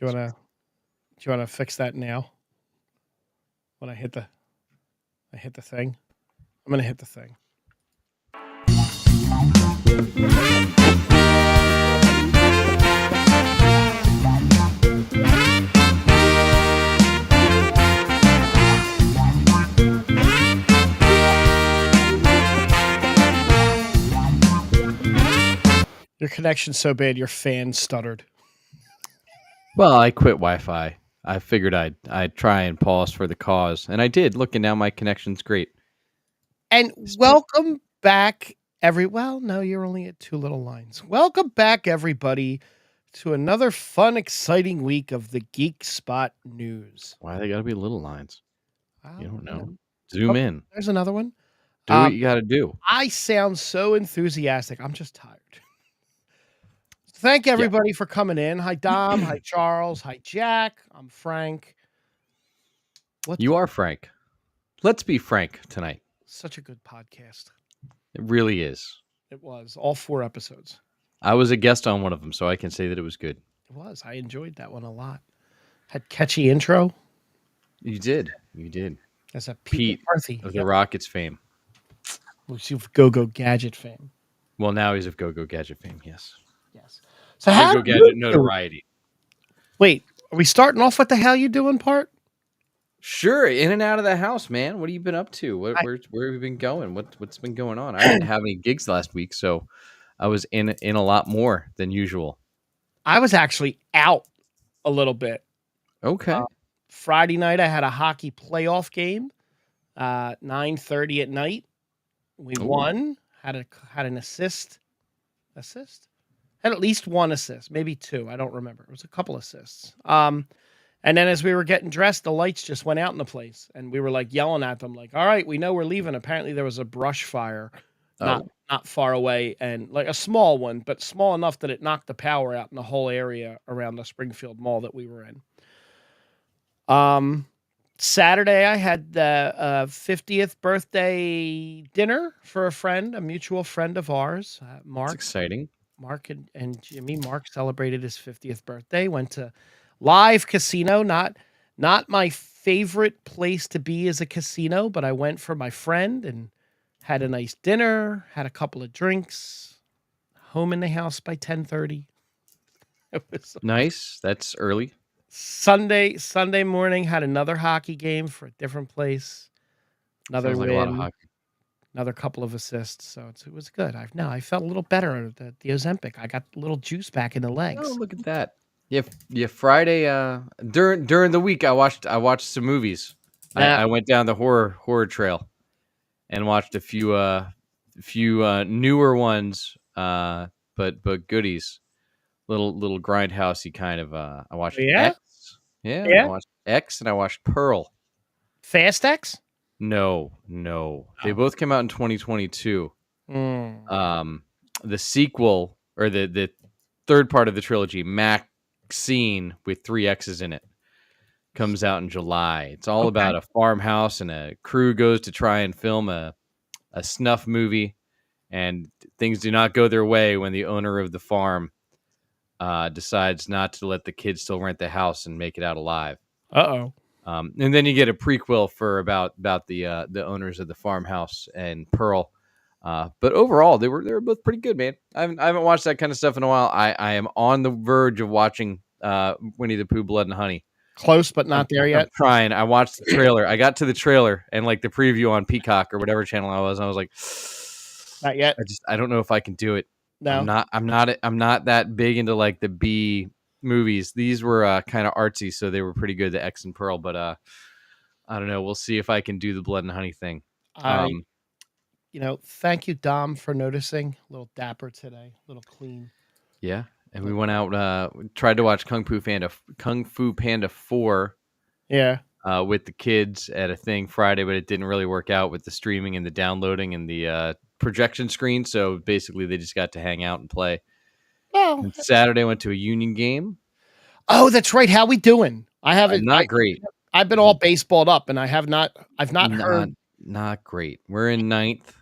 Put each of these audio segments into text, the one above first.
Do you wanna fix that now? When I hit the thing? I'm gonna hit the thing. Your connection's so bad your fan stuttered. Well, I quit Wi-Fi. I figured I'd try and pause for the cause, and I did. Look, and now my connection's great. And welcome back, well, no, you're only at 2 little lines. Welcome back, everybody, to another fun, exciting week of the Geek Spot News. Why they gotta be little lines? You don't know. Zoom Oh, in. there's another one. Do what you gotta do. I sound so enthusiastic. I'm just tired. Thank everybody for coming in. Hi, Dom. Hi, Charles. Hi, Jack. I'm Frank. You are Frank. Let's be frank tonight. Such a good podcast. It really is. It was. All 4 episodes. I was a guest on one of them, so I can say that it was good. It was. I enjoyed that one a lot. Had catchy intro. You did. You did. As a Pete McCarthy of the Rockets fame. Of Go-Go Gadget fame. Well, now he's of Go-Go Gadget fame, yes. Yes. So Go-Go Gadget notoriety. Wait, are we starting off with the how you doing part? Sure, in and out of the house, man. What have you been up to? Where have you been going? What's been going on? I didn't have any gigs last week, so I was in a lot more than usual. I was actually out a little bit. Okay. Friday night, I had a hockey playoff game. 9:30 at night. We won. Had an assist. Had at least one assist, maybe 2. I don't remember. It was a couple assists. And then as we were getting dressed, the lights just went out in the place, and we were like yelling at them, like, "All right, we know we're leaving." Apparently, there was a brush fire not far away, and like a small one, but small enough that it knocked the power out in the whole area around the Springfield Mall that we were in. Saturday, I had the 50th birthday dinner for a mutual friend of ours, Mark. That's exciting. Mark and Jimmy. Mark celebrated his 50th birthday. Went to live casino. Not my favorite place to be as a casino, but I went for my friend and had a nice dinner. Had a couple of drinks. Home in the house by 10:30. It was nice. That's early. Sunday morning, had another hockey game for a different place. Another win. Like a lot of hockey. Another couple of assists, so it was good. I felt a little better at the Ozempic. I got a little juice back in the legs. Oh, look at that! Yeah. Friday during the week, I watched some movies. I went down the horror trail and watched a few newer ones, but goodies. Little grindhousey kind of. I watched X. Yeah. I watched X and I watched Pearl. Fast X? No. They both came out in 2022. The sequel or the third part of the trilogy, Maxine with 3 X's in it, comes out in July. It's all about a farmhouse and a crew goes to try and film a snuff movie, and things do not go their way when the owner of the farm decides not to let the kids still rent the house and make it out alive. And then you get a prequel for about the owners of the farmhouse and Pearl. But overall, they were both pretty good, man. I haven't watched that kind of stuff in a while. I am on the verge of watching Winnie the Pooh, Blood and Honey. Close, but not there yet. I'm trying. I watched the trailer. I got to the trailer and like the preview on Peacock or whatever channel I was like, not yet. I don't know if I can do it. No, I'm not that big into like the B movies. These were kind of artsy, so they were pretty good, the X and Pearl, but I don't know. We'll see if I can do the Blood and Honey thing. Thank you, Dom, for noticing. A little dapper today, a little clean. Yeah, and we went out, tried to watch Kung Fu Panda 4. Yeah. With the kids at a thing Friday, but it didn't really work out with the streaming and the downloading and the projection screen. So basically, they just got to hang out and play. Oh. And Saturday, I went to a Union game. Oh, that's right. How we doing? I haven't. Not great. I've been all baseballed up, and I've not heard. Not great. We're in 9th.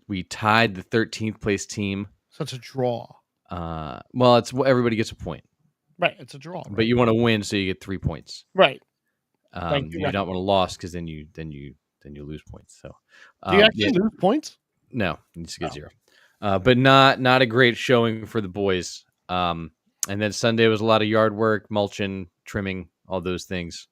We tied the 13th place team. So it's a draw. Well, everybody gets a point. Right. It's a draw. But Right. you want to win, so you get 3 points. Right. Thank you. You don't want to lose because then you lose points. So, Do you actually yeah, lose points? no, you just get 0. But not a great showing for the boys. And then Sunday was a lot of yard work, mulching, trimming, all those things,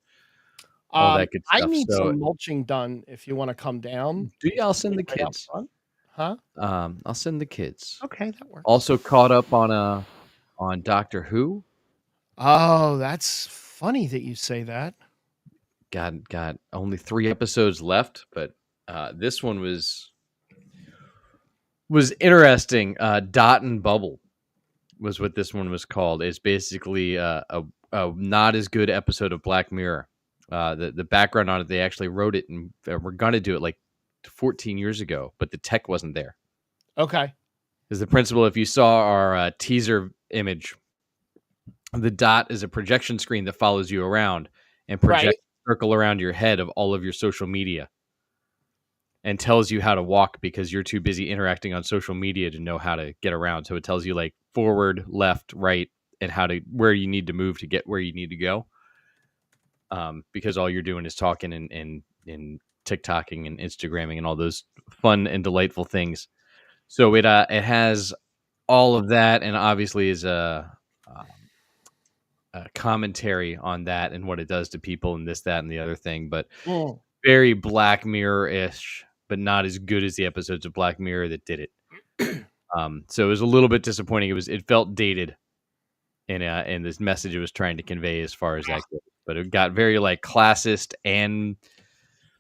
all that good I stuff. need So, some mulching done if you want to come down. I'll send the Right up kids. front. Huh? I'll send the kids. Okay, that works. Also caught up on Doctor Who. Oh, that's funny that you say that. Got only 3 episodes left, but this one was interesting. Dot and Bubble was what this one was called. It's basically a not as good episode of Black Mirror. The background on it, they actually wrote it and were gonna do it like 14 years ago, but the tech wasn't there. Okay. Because the principle, if you saw our teaser image, the dot is a projection screen that follows you around and projects a circle around your head of all of your social media and tells you how to walk because you're too busy interacting on social media to know how to get around. So it tells you like forward, left, right, and where you need to move to get where you need to go. Because all you're doing is talking and TikToking and Instagramming and all those fun and delightful things. So it has all of that, and obviously is a commentary on that and what it does to people and this, that, and the other thing. But very Black Mirror-ish, but not as good as the episodes of Black Mirror that did it. So it was a little bit disappointing. It felt dated in this message it was trying to convey as far as that goes. But it got very like classist and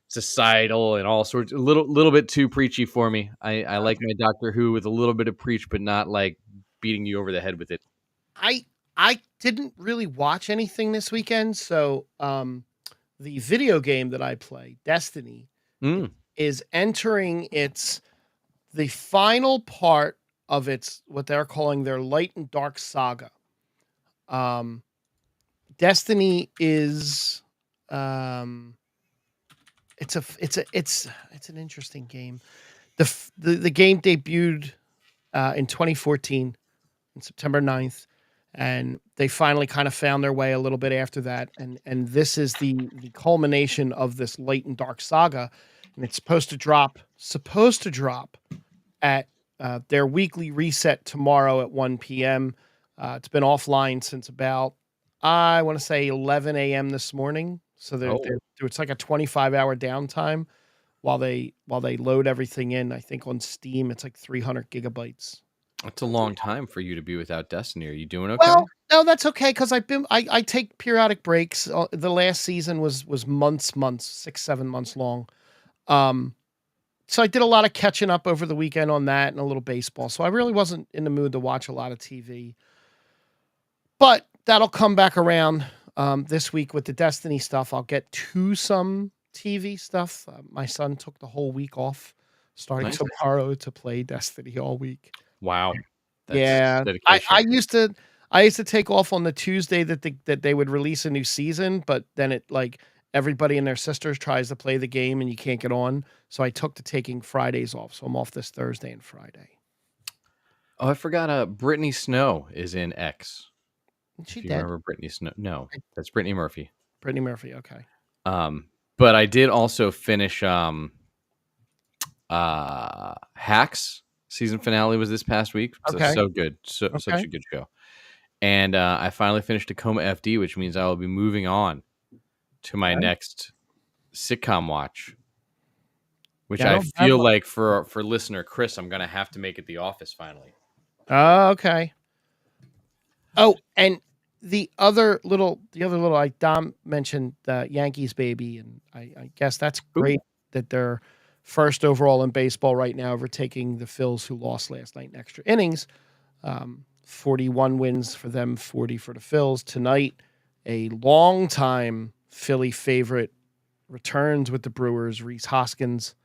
societal and all sorts, a little bit too preachy for me. I like my Doctor Who with a little bit of preach, but not like beating you over the head with it. I didn't really watch anything this weekend, so the video game that I play, Destiny, is entering the final part of its what they're calling their Light and Dark saga. Destiny is it's an interesting game. The game debuted in 2014 on September 9th, and they finally kind of found their way a little bit after that, and this is the culmination of this Light and Dark saga, and it's supposed to drop at their weekly reset tomorrow at 1 p.m. It's been offline since about, I want to say 11 a.m. this morning. So it's like a 25-hour downtime while they load everything in. I think on Steam it's like 300 gigabytes. That's a long time for you to be without Destiny. Are you doing okay? Well, no, that's okay because I take periodic breaks. The last season was months, 6-7 months long. So I did a lot of catching up over the weekend on that and a little baseball. So I really wasn't in the mood to watch a lot of TV. But that'll come back around this week with the Destiny stuff. I'll get to some TV stuff. My son took the whole week off starting tomorrow to play Destiny all week. Wow. That's dedication. I used to take off on the Tuesday that they would release a new season, but then it like everybody and their sisters tries to play the game and you can't get on. So I took to taking Fridays off. So I'm off this Thursday and Friday. Oh, I forgot. Brittany Snow is in X. She dead? Remember Brittany Snow? No, that's Brittany Murphy. Brittany Murphy. Okay. But I did also finish Hacks. Season finale was this past week. So good. Such a good show. And I finally finished Tacoma FD, which means I will be moving on to my next sitcom watch, which I feel like for listener Chris, I'm going to have to make it The Office finally. Oh, okay. Oh, and the other little like Dom mentioned, Yankees baby, and I guess that's great that they're first overall in baseball right now, overtaking the Phils, who lost last night in extra innings. 41 wins for them, 40 for the Phils. Tonight, a longtime Philly favorite returns with the Brewers. Rhys Hoskins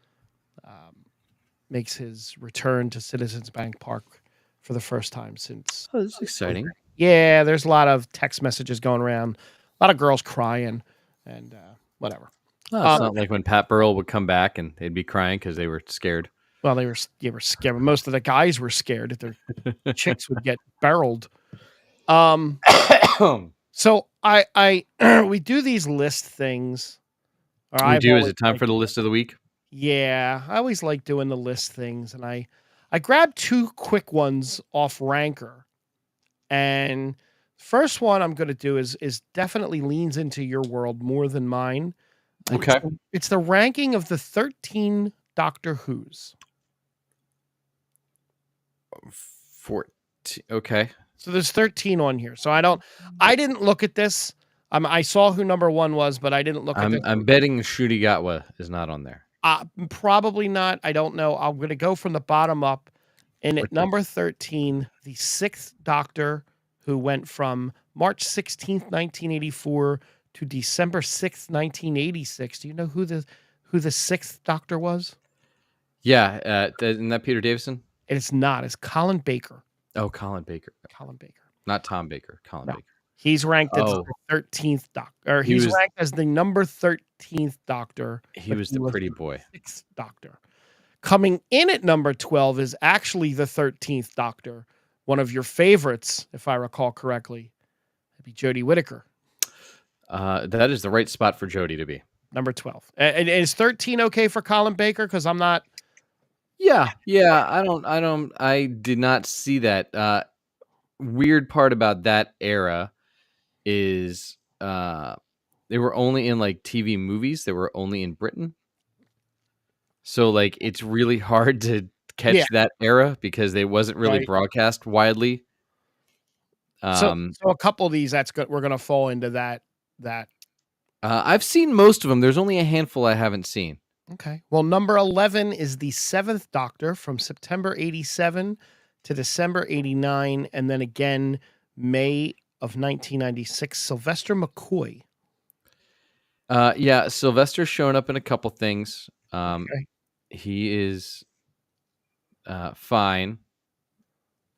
makes his return to Citizens Bank Park for the first time since. Oh, this is exciting. Yeah, there's a lot of text messages going around, a lot of girls crying, and whatever. Oh, it's not like when Pat Burrell would come back and they'd be crying because they were scared. Well, they were scared. Most of the guys were scared that their chicks would get barreled. So I we do these list things. Or We I've do. Is always it time liked for the doing list of the week? Yeah, I always like doing the list things, and I grabbed two quick ones off Ranker, and first one I'm going to do is definitely leans into your world more than mine. Okay. It's the ranking of the 13 Doctor Who's. 14. Okay. So there's 13 on here. So I didn't look at this. I saw who number 1 was, but I didn't look at this. I'm betting Shruti Gatwa is not on there. Probably not. I don't know. I'm going to go from the bottom up. And at Okay. number 13, the 6th Doctor, who went from March 16th, 1984 to December 6th, 1986. Do you know who the 6th Doctor was? Yeah, isn't that Peter Davison? It's not. It's Colin Baker. Oh, Colin Baker. Colin Baker. Not Tom Baker. Colin Baker. He's ranked as the 13th Doctor. Or he's ranked as the number 13th Doctor. He was the pretty boy. 6th Doctor. Coming in at number 12 is actually the 13th Doctor. One of your favorites, if I recall correctly. That'd be Jodie Whittaker. That is the right spot for Jodie to be. Number 12. And is 13 okay for Colin Baker? Because I'm not. Yeah. I did not see that. Weird part about that era is they were only in like TV movies. They were only in Britain. So like it's really hard to catch that era because they wasn't really broadcast widely. So a couple of these that's good. We're gonna fall into that. I've seen most of them. There's only a handful I haven't seen. Okay. Well, number 11 is the 7th Doctor from September 87 to December 89, and then again May of 1996. Sylvester McCoy. Yeah, Sylvester's shown up in a couple things. Okay. He is fine.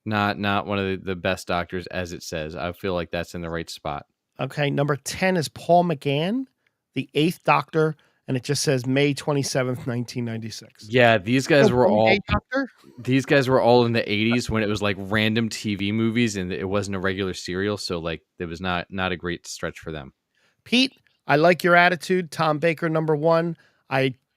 Not one of the best doctors, as it says. I feel like that's in the right spot. Okay, number 10 is Paul McGann, the 8th Doctor, and it just says May 27th, 1996. Yeah, these guys were all Doctor? These guys were all in the 80s when it was like random TV movies and it wasn't a regular serial, so like it was not a great stretch for them. Pete, I like your attitude. Tom Baker, number 1.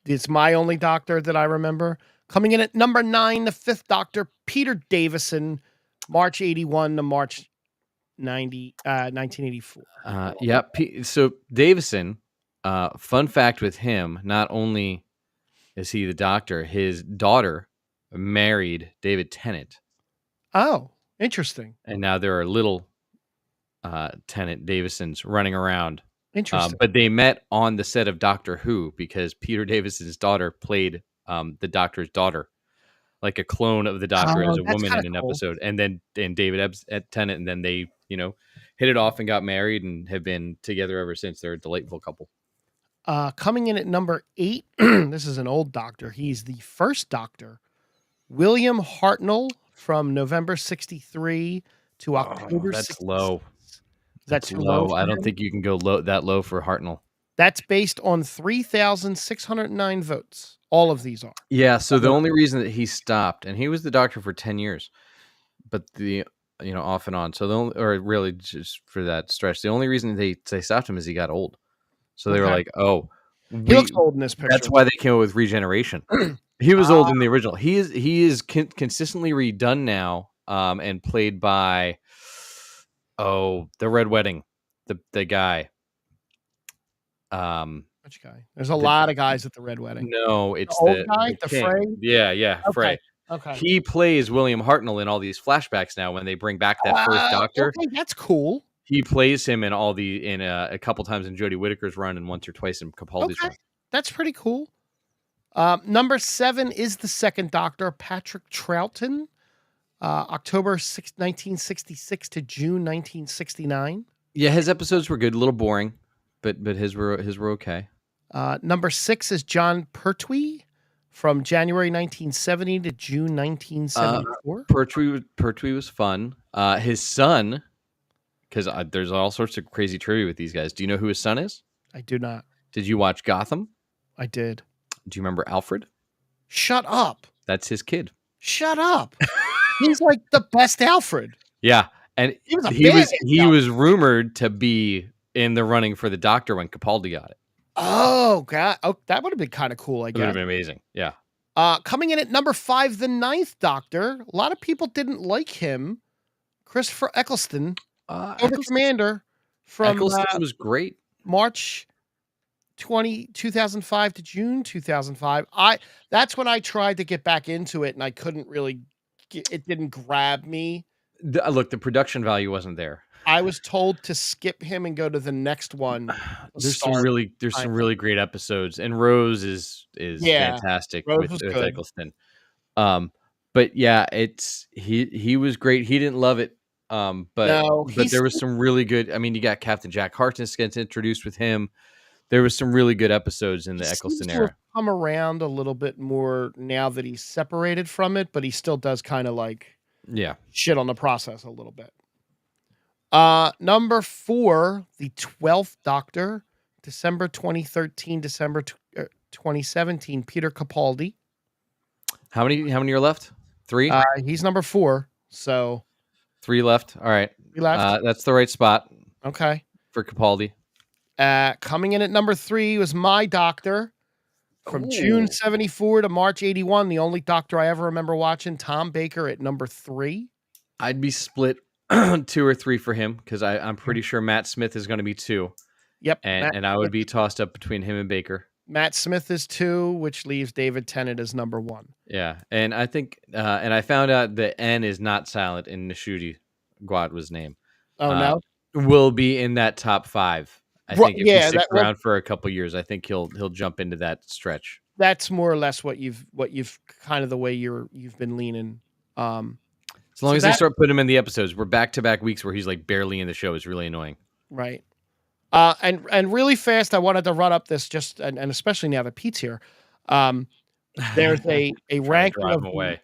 It's my only Doctor that I remember. Coming in at number 9, the 5th Doctor, Peter Davison, March 81 to March 1984. Yeah. So Davison, fun fact with him, not only is he the Doctor, his daughter married David Tennant. Oh, interesting. And now there are little Tennant Davisons running around. Interesting. But they met on the set of Doctor Who because Peter Davison's daughter played the Doctor's daughter, like a clone of the Doctor as a woman in an episode. And then David Tennant, and then they, hit it off and got married and have been together ever since. They're a delightful couple. Coming in at number 8, this is an old Doctor. He's the 1st Doctor, William Hartnell, from November 63 to October. That's 66. low. That's low. I don't think you can go that low for Hartnell. That's based on 3,609 votes. All of these are. Yeah, so the only reason that he stopped, and he was the Doctor for 10 years, but off and on. So really just for that stretch, the only reason they stopped him is he got old. So they were like, "Oh, he looks old in this picture." That's why they came up with regeneration. He was old in the original. He is consistently redone now, and played by the Red Wedding, the guy. Which guy? There's a lot of guys at the Red Wedding. No, it's the old guy, the Frey. Yeah, okay. Frey. Okay. He plays William Hartnell in all these flashbacks now when they bring back that first Doctor. Okay, that's cool. He plays him in a couple times in Jodie Whittaker's run and once or twice in Capaldi's run. That's pretty cool. Number 7 is the 2nd Doctor, Patrick Troughton, October 1966 to June 1969. Yeah, his episodes were good, a little boring, but his were okay. Number 6 is John Pertwee, from January 1970 to June 1974. Pertwee was fun. His son, because there's all sorts of crazy trivia with these guys. Do you know who his son is? I do not. Did you watch Gotham? I did. Do you remember Alfred? Shut up. That's his kid. Shut up. He's like the best Alfred. Yeah. And He was a he badass. was rumored to be in the running for the Doctor when Capaldi got it. Oh god. Oh, that would have been kind of cool, I It would have guess. been amazing. Yeah. Coming in at number 5, the Ninth Doctor. A lot of people didn't like him. Christopher Eccleston, Cobra Commander from Eccleston was great. March 2005 to June 2005. That's when I tried to get back into it and I couldn't really it didn't grab me. Look, the production value wasn't there. I was told to skip him and go to the next one. There's some really great episodes, and Rose is fantastic Rose with was good. Eccleston. But yeah, he was great. He didn't love it. But there was some really good. I mean, you got Captain Jack Harkness gets introduced with him. There was some really good episodes in the Eccleston era. Come around a little bit more now that he's separated from it, but he still does kind of like shit on the process a little bit. Number 4, the 12th Doctor, December 2013, December 2017, Peter Capaldi. How many are left? 3? He's number 4, so 3 left. All right. 3 left. That's the right spot. Okay. For Capaldi. Coming in at number 3 was my Doctor from June 74 to March 81. The only Doctor I ever remember watching, Tom Baker at number 3. I'd be split 2 or 3 for him because I'm pretty sure Matt Smith is going to be 2. Yep. And I would be tossed up between him and Baker. Matt Smith is 2, which leaves David Tennant as number 1. Yeah. And I think, and I found out the N is not silent in Nishudi Gwadwa's name. Oh, no? Will be in that top 5. I think if he sticks around for a couple years, I think he'll jump into that stretch. That's more or less what you've kind of the way you've been leaning. As long as they start putting him in the episodes, we're back-to-back weeks where he's like barely in the show. It's really annoying. Right. And really fast, I wanted to run up this just and especially now that Pete's here. There's a ranking of away.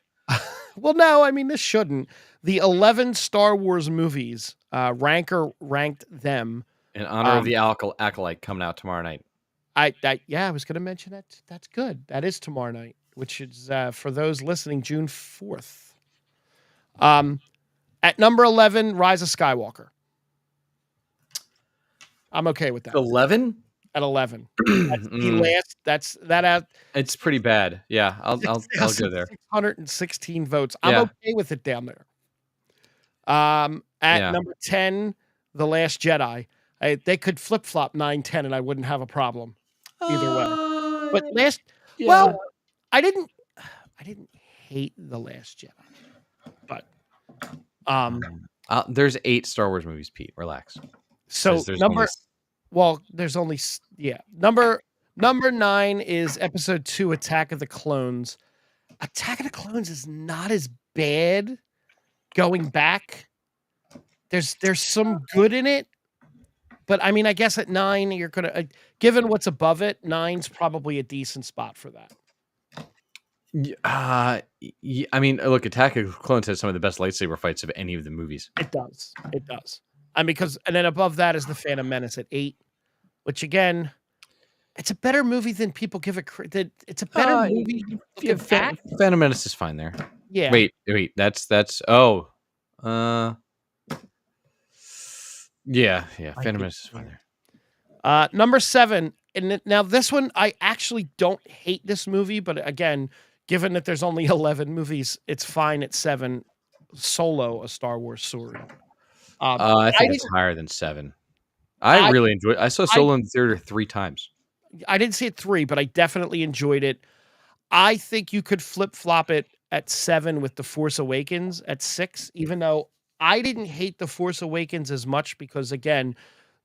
Well, no, I mean this shouldn't. The 11 Star Wars movies, Ranker ranked them in honor of the Acolyte coming out tomorrow night. I was going to mention that. That's good. That is tomorrow night, which is for those listening, June 4th. At number 11, Rise of Skywalker. I'm okay with that. 11? At 11. That's the last. That's that. It's pretty bad. Yeah, I'll go there. 616 votes. I'm okay with it down there. At number 10, The Last Jedi. They could flip flop 9, 10, and I wouldn't have a problem either way. But well, I didn't hate The Last Jedi, but there's 8 Star Wars movies. Pete, relax. So there's only number 9 is Episode 2, Attack of the Clones. Attack of the Clones is not as bad. Going back, there's some good in it. But I mean, I guess at 9, you're gonna, given what's above it, 9's probably a decent spot for that. I mean, look, Attack of the Clones has some of the best lightsaber fights of any of the movies. It does. And then above that is the Phantom Menace at 8, which again, it's a better movie than people give it credit. It's a better movie. Phantom Menace is fine there. Yeah. Wait. That's Yeah. Phantom Menace is fine there. Number 7, and now this one, I actually don't hate this movie, but again, given that there's only 11 movies, it's fine at 7. Solo, A Star Wars Story. I think it's higher than 7. I really enjoyed it. I saw Solo in the theater 3 times. I didn't see it 3, but I definitely enjoyed it. I think you could flip-flop it at 7 with The Force Awakens at 6, even though I didn't hate The Force Awakens as much because, again,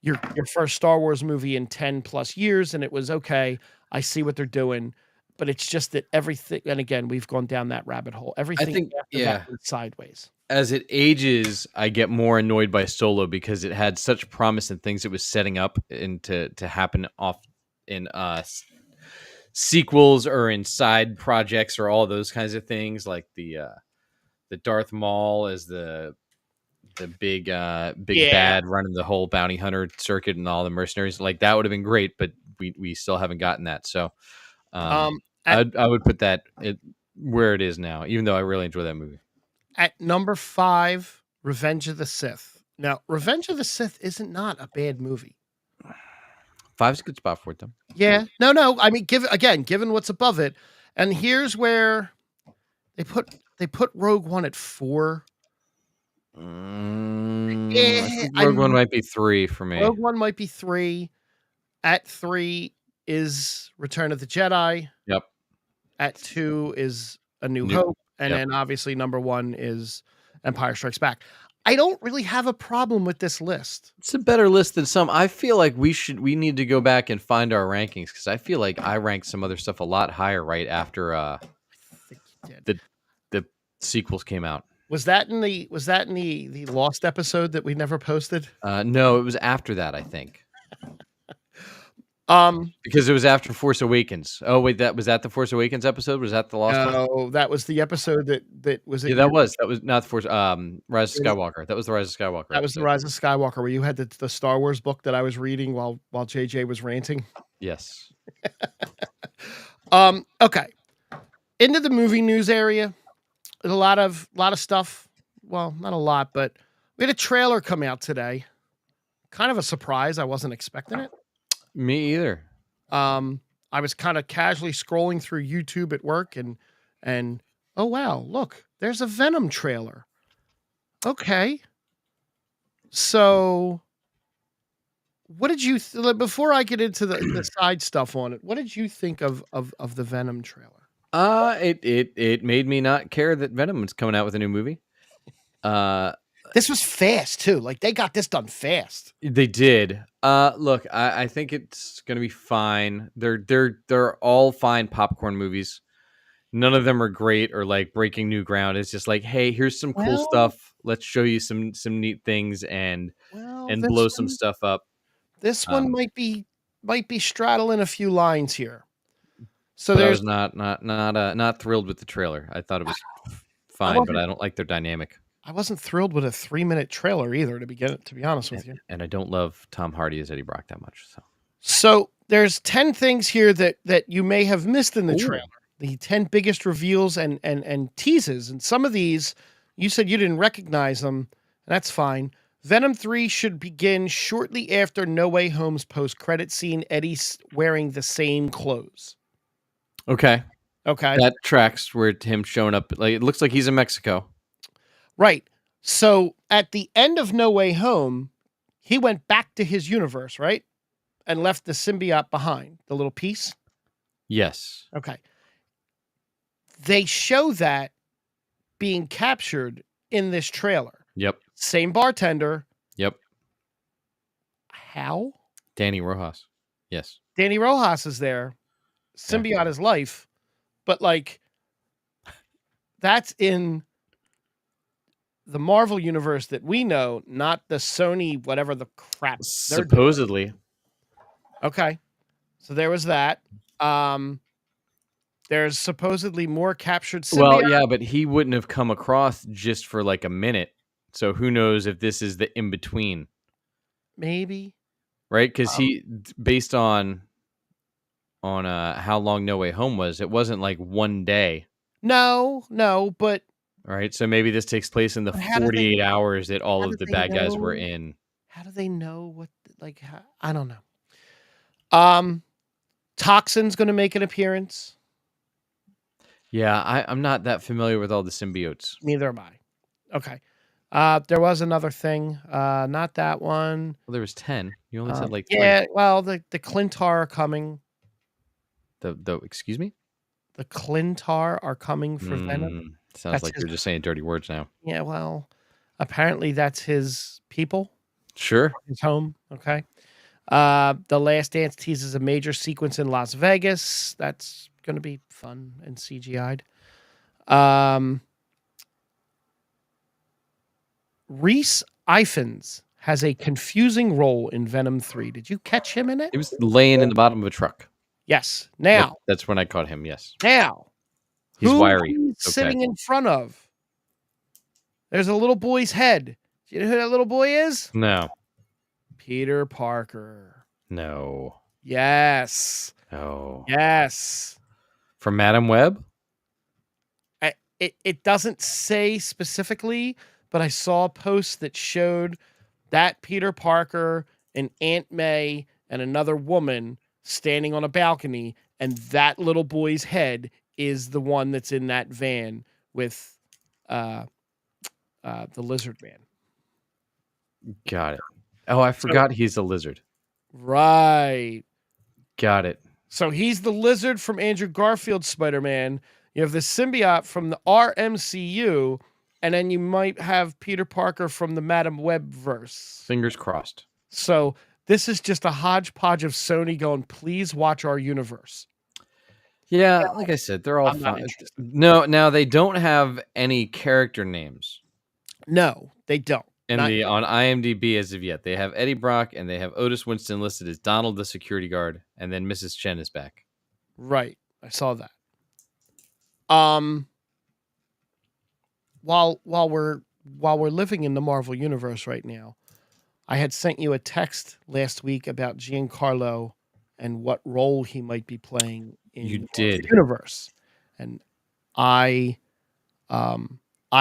your first Star Wars movie in 10 plus years, and it was okay. I see what they're doing, but it's just that everything, and again, we've gone down that rabbit hole. Everything that went sideways. As it ages, I get more annoyed by Solo because it had such promise and things it was setting up to happen off in sequels or in side projects or all those kinds of things, like the Darth Maul as the big bad running the whole bounty hunter circuit and all the mercenaries. Like that would have been great, but we still haven't gotten that. So I would put that where it is now, even though I really enjoy that movie. At number 5, Revenge of the Sith. Now, Revenge of the Sith isn't not a bad movie. 5's a good spot for it, though. Yeah. No. I mean, given what's above it, and here's where they put Rogue One at 4. I think Rogue One might be 3 for me. Rogue One might be 3. At 3 is Return of the Jedi. Yep. At 2 is A New Hope, and then obviously number 1 is Empire Strikes Back. I don't really have a problem with this list. It's a better list than some. I feel like we need to go back and find our rankings, because I feel like I ranked some other stuff a lot higher right after I think you did. the sequels came out. Was that in the Lost episode that we never posted? No, it was after that, I think. Because it was after Force Awakens. Oh wait, was that the Force Awakens episode? Was that the Lost one? No, that was the episode that was. Yeah, that was not the Force. Rise of Skywalker. That was the Rise of Skywalker. That was the Rise of Skywalker, where you had the Star Wars book that I was reading while JJ was ranting. Yes. Okay. Into the movie news area. A lot of stuff. Well, not a lot, but we had a trailer come out today. Kind of a surprise. I wasn't expecting it. Me either. I was kind of casually scrolling through YouTube at work and oh wow, look, there's a Venom trailer. Okay. So what did you before I get into the side stuff on it, what did you think of the Venom trailer? It made me not care that Venom was coming out with a new movie. This was fast too. Like they got this done fast. They did. Look, I think it's gonna be fine. They're all fine popcorn movies. None of them are great or like breaking new ground. It's just like, hey, here's some cool stuff. Let's show you some neat things and blow some stuff up. This one might be straddling a few lines here. So I was not thrilled with the trailer. I thought it was fine, but I don't like their dynamic. I wasn't thrilled with a 3-minute trailer either, to be honest with you. And I don't love Tom Hardy as Eddie Brock that much. So there's 10 things here that you may have missed in the trailer. The 10 biggest reveals and teases. And some of these, you said you didn't recognize them. That's fine. Venom 3 should begin shortly after No Way Home's post-credit scene. Eddie's wearing the same clothes. Okay. That tracks where him showing up. Like it looks like he's in Mexico. Right. So at the end of No Way Home, he went back to his universe, right? And left the symbiote behind, the little piece. Yes. Okay. They show that being captured in this trailer. Yep. Same bartender. Yep. How? Danny Rojas. Yes. Danny Rojas is there. Symbiote is life. But like, that's in the Marvel universe that we know, not the Sony, whatever the crap. Supposedly. Okay. So there was that. There's supposedly more captured symbiote. Well, yeah, but he wouldn't have come across just for like a minute. So who knows if this is the in-between. Maybe. Right? Because based on how long No Way Home was, it wasn't like one day. No, but all right, so maybe this takes place in the 48 hours that all of the bad guys were in. How do they know what? Like, I don't know. Toxin's going to make an appearance. Yeah, I'm not that familiar with all the symbiotes. Neither am I. Okay. There was another thing. Not that one. Well, there was 10. You only said like 3. Yeah. Well, the Clintar are coming. The excuse me? The Clintar are coming for Venom. Sounds like you're just saying dirty words now. Yeah, well, apparently that's his people. Sure. His home. Okay. The Last Dance teases a major sequence in Las Vegas. That's going to be fun and CGI'd. Rhys Ifans has a confusing role in Venom 3. Did you catch him in it? He was laying in the bottom of a truck. Yes. Now. That's when I caught him, yes. Now. He's wiry. Sitting in front of. There's a little boy's head. Do you know who that little boy is? No. Peter Parker. No. Yes. No. Yes. From Madam Web? It doesn't say specifically, but I saw a post that showed that Peter Parker and Aunt May and another woman standing on a balcony, and that little boy's head is the one that's in that van with the lizard man. Got it. Oh, I forgot he's a lizard. Right. Got it. So he's the lizard from Andrew Garfield's Spider-Man. You have the symbiote from the RMCU, and then you might have Peter Parker from the Madam Web verse. Fingers crossed. So this is just a hodgepodge of Sony going, please watch our universe. Yeah, like I said, they're all fun. No, now they don't have any character names. No, they don't. On IMDb as of yet. They have Eddie Brock and they have Otis Winston listed as Donald the security guard, and then Mrs. Chen is back. Right. I saw that. While we're living in the Marvel universe right now, I had sent you a text last week about Giancarlo and what role he might be playing in the universe. And I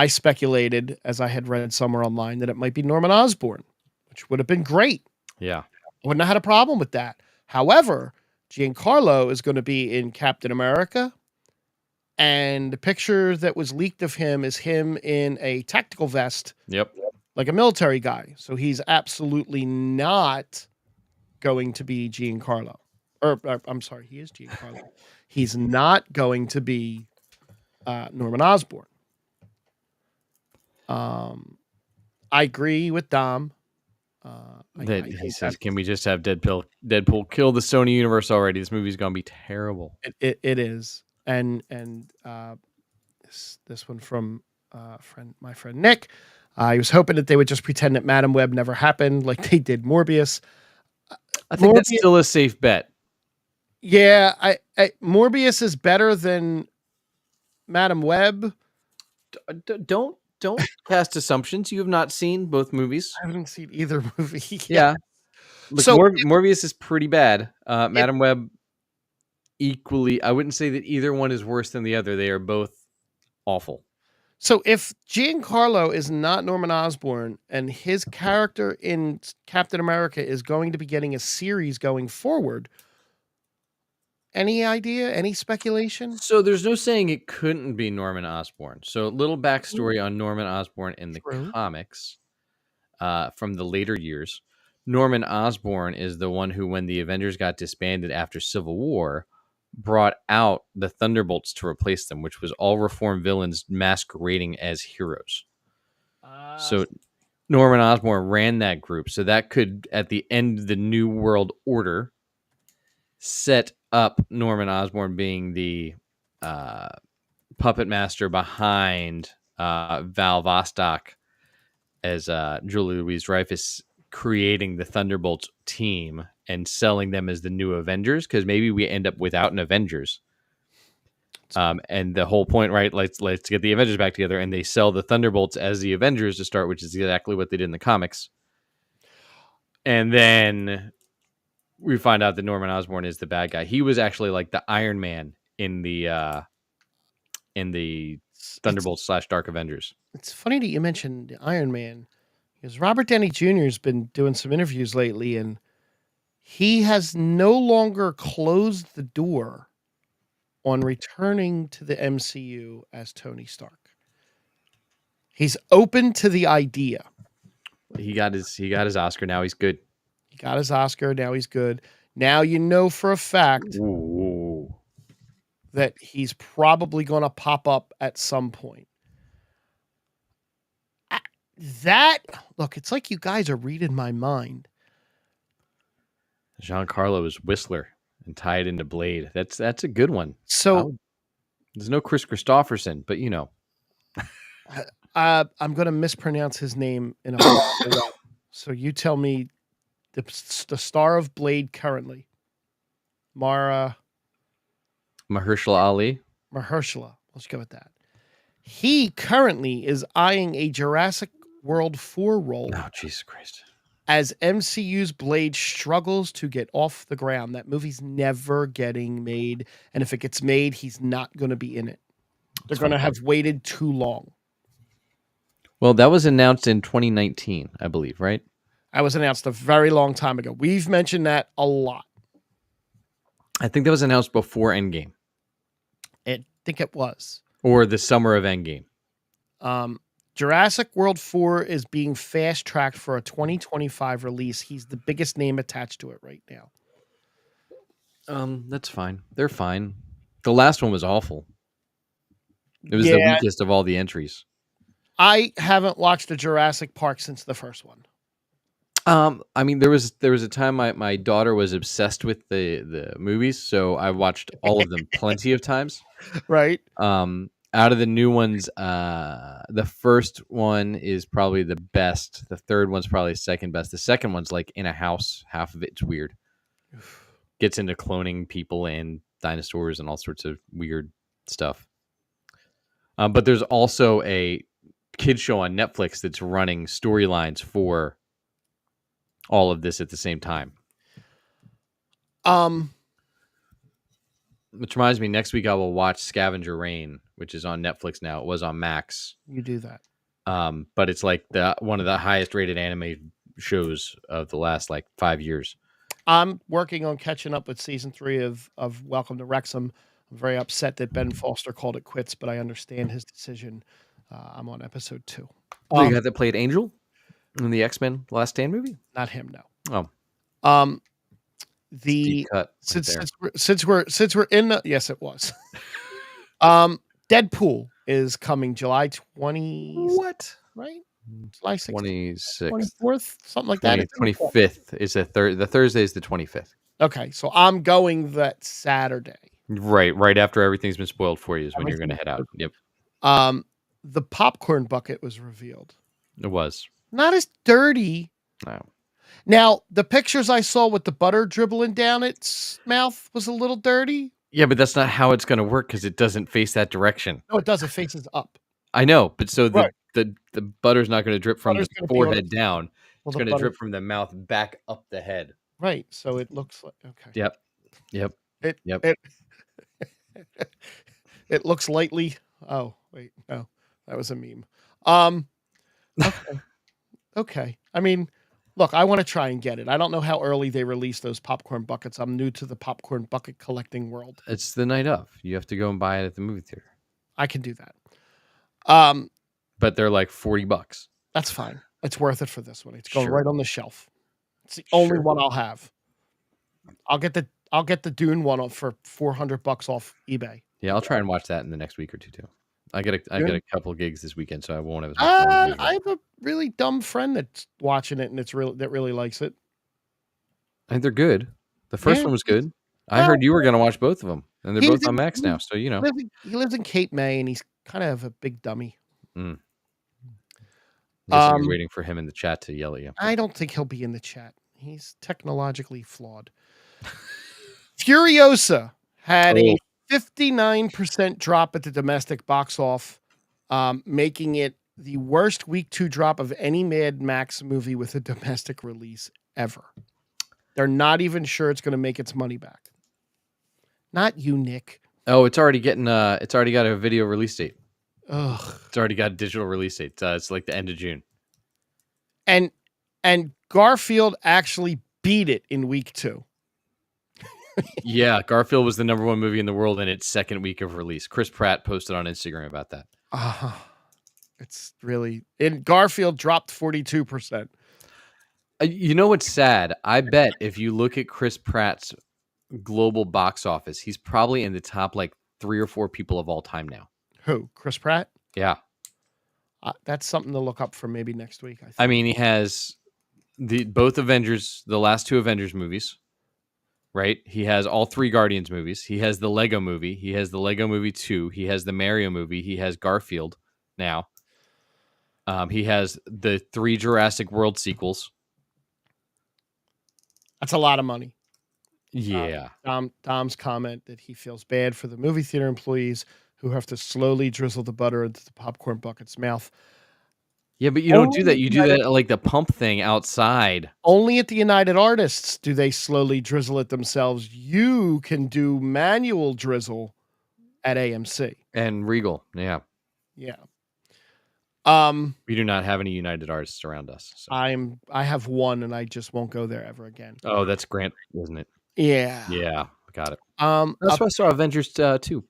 speculated, as I had read somewhere online, that it might be Norman Osborn, which would have been great. Yeah. I wouldn't have had a problem with that. However, Giancarlo is going to be in Captain America, and the picture that was leaked of him is him in a tactical vest. Yep. Like a military guy. So he's absolutely not going to be Giancarlo. Or I'm sorry, he is Giancarlo. He's not going to be Norman Osborn. I agree with Dom. He says, "Can we just have Deadpool kill the Sony universe already? This movie's gonna be terrible." It is, and this one from my friend Nick. I was hoping that they would just pretend that Madam Web never happened, like they did Morbius. I think that's still a safe bet. Yeah, Morbius is better than Madam Web. Don't cast assumptions. You have not seen both movies. I haven't seen either movie. Yeah. Look, so Morbius is pretty bad. Madam Web equally. I wouldn't say that either one is worse than the other. They are both awful. So if Giancarlo is not Norman Osborn and his character in Captain America is going to be getting a series going forward, any idea? Any speculation? So there's no saying it couldn't be Norman Osborn. So a little backstory on Norman Osborn in the comics from the later years. Norman Osborn is the one who, when the Avengers got disbanded after Civil War, brought out the Thunderbolts to replace them, which was all reformed villains masquerading as heroes. So Norman Osborn ran that group. So that could, at the end of the New World Order, set up Norman Osborn being the puppet master behind Val Vostok as Julie Louis-Dreyfus, creating the Thunderbolts team and selling them as the new Avengers, because maybe we end up without an Avengers. And the whole point, right? Let's get the Avengers back together, and they sell the Thunderbolts as the Avengers to start, which is exactly what they did in the comics. And then we find out that Norman Osborn is the bad guy. He was actually like the Iron Man in the Thunderbolts / Dark Avengers. It's funny that you mentioned the Iron Man, because Robert Downey Jr. has been doing some interviews lately, and he has no longer closed the door on returning to the MCU as Tony Stark. He's open to the idea. He got his Oscar. Now he's good. He got his Oscar. Now he's good. Now you know for a fact that he's probably going to pop up at some point. Look, it's like you guys are reading my mind. Giancarlo is Whistler and tied into Blade. That's a good one. So there's no Chris Christopherson, but you know. I'm going to mispronounce his name in a way. So you tell me the star of Blade currently. Mahershala Ali. Mahershala. Let's go with that. He currently is eyeing a Jurassic World 4 role. Oh, Jesus Christ. As MCU's Blade struggles to get off the ground. That movie's never getting made. And if it gets made, he's not going to be in it. They're going to have waited too long. Well, that was announced in 2019, I believe, right? That was announced a very long time ago. We've mentioned that a lot. I think that was announced before Endgame. I think it was. Or the summer of Endgame. Jurassic World 4 is being fast-tracked for a 2025 release. He's the biggest name attached to it right now. That's fine. They're fine. The last one was awful. It was the weakest of all the entries. I haven't watched a Jurassic Park since the first one. I mean, there was a time my daughter was obsessed with the movies, so I watched all of them plenty of times. Right. Out of the new ones, the first one is probably the best. The third one's probably second best. The second one's like in a house. Half of it's weird. Gets into cloning people and dinosaurs and all sorts of weird stuff. But there's also a kid show on Netflix that's running storylines for all of this at the same time. Which reminds me, next week I will watch Scavenger Rain, which is on Netflix now. It was on Max. You do that. But it's like one of the highest rated anime shows of the last 5 years. I'm working on catching up with season 3 of Welcome to Wrexham. I'm very upset that Ben Foster called it quits, but I understand his decision. I'm on episode 2. The guy that played Angel in the X-Men Last Stand movie? Not him, no. Oh. The cut since we're in the, yes, it was. Deadpool is coming July 20. What? Right? July 26th, 24th, something like that. 25th is the Thursday is the 25th. Okay, so I'm going that Saturday. Right after everything's been spoiled for you is when you're going to head out. Yep. The popcorn bucket was revealed. It was not as dirty. No. Now, the pictures I saw with the butter dribbling down its mouth was a little dirty. Yeah, but that's not how it's going to work because it doesn't face that direction. No, it does. It faces up. I know, but so right. the butter's not going to drip from the forehead down. It's going to drip from the mouth back up the head. Right. So it looks like, okay. Yep. It looks lightly. Oh, wait. No, that was a meme. Okay. I mean, look, I want to try and get it. I don't know how early they release those popcorn buckets. I'm new to the popcorn bucket collecting world. It's the night of. You have to go and buy it at the movie theater. I can do that. But they're like $40. That's fine. It's worth it for this one. It's going right on the shelf. It's the only one I'll have. I'll get the Dune one for $400 off eBay. Yeah, I'll try and watch that in the next week or two too. I get a couple gigs this weekend, so I won't have as much time. I have a really dumb friend that's watching it and that really likes it. I think they're good. The first one was good. I heard you were going to watch both of them, and they're both on Max now. So he lives in Cape May, and he's kind of a big dummy. You're waiting for him in the chat to yell at you. I don't think he'll be in the chat. He's technologically flawed. Furiosa had a 59% drop at the domestic box office, making it the worst week 2 drop of any Mad Max movie with a domestic release ever. They're not even sure it's going to make its money back. Not you, Nick. Oh, it's already getting. It's already got a video release date. Ugh. It's already got a digital release date. It's like the end of June. And Garfield actually beat it in week 2. Yeah, Garfield was the #1 movie in the world in its second week of release. Chris Pratt posted on Instagram about that. It's really... And Garfield dropped 42%. You know what's sad? I bet if you look at Chris Pratt's global box office, he's probably in the top 3 or 4 people of all time now. Who? Chris Pratt? Yeah. That's something to look up for maybe next week. I mean, he has both Avengers, the last 2 Avengers movies, right? He has all 3 Guardians movies. He has the Lego movie. He has the Lego movie 2. He has the Mario movie. He has Garfield now. He has the 3 Jurassic World sequels. That's a lot of money. Yeah. Dom's comment that he feels bad for the movie theater employees who have to slowly drizzle the butter into the popcorn bucket's mouth. Yeah, but you don't do that. You do that at the pump thing outside. Only at the United Artists do they slowly drizzle it themselves. You can do manual drizzle at AMC. And Regal, yeah. Yeah. We do not have any United Artists around us. So. I have one, and I just won't go there ever again. Oh, that's Grant, isn't it? Yeah. Yeah, got it. Um, That's why I saw Avengers 2.